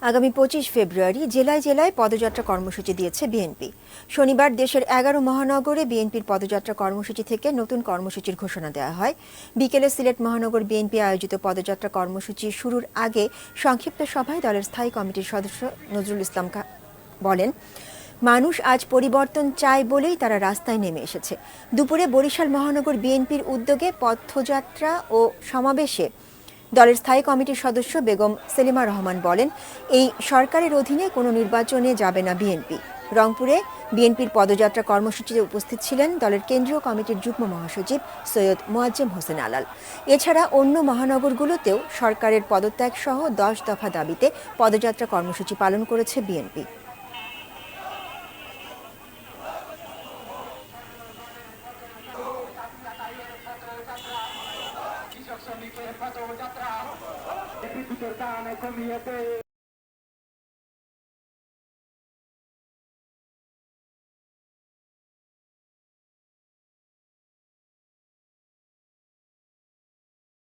আগামী 25 ফেব্রুয়ারি জেলায় জেলায় পদযাত্রা কর্মসূচি দিয়েছে বিএনপি। শনিবার দেশের 11 মহানগরে বিএনপির পদযাত্রা কর্মসূচি থেকে নতুন কর্মসূচির ঘোষণা দেওয়া হয়। বিকেলে সিলেট মহানগর বিএনপি আয়োজিত পদযাত্রা কর্মসূচি শুরুর আগে সংক্ষিপ্ত সভায় দলের স্থায়ী কমিটির সদস্য নজরুল ইসলাম বলেন, মানুষ আজ পরিবর্তন চায় বলেই তারা রাস্তায় নেমে এসেছে। দুপুরে বরিশাল মহানগর বিএনপির উদ্যোগে পথযাত্রা ও সমাবেশে দলের স্থায়ী কমিটির সদস্য বেগম সেলিমা রহমান বলেন, এই সরকারের অধীনে কোনো নির্বাচনে যাবে না বিএনপি। রংপুরে বিএনপির পদযাত্রা কর্মসূচিতে উপস্থিত ছিলেন দলের কেন্দ্রীয় কমিটির যুগ্ম মহাসচিব সৈয়দ মোয়াজ্জেম হোসেন আলাল। এছাড়া অন্য মহানগরগুলোতেও সরকারের পদত্যাগ সহ 10 দফা দাবিতে পদযাত্রা কর্মসূচি পালন করেছে বিএনপি।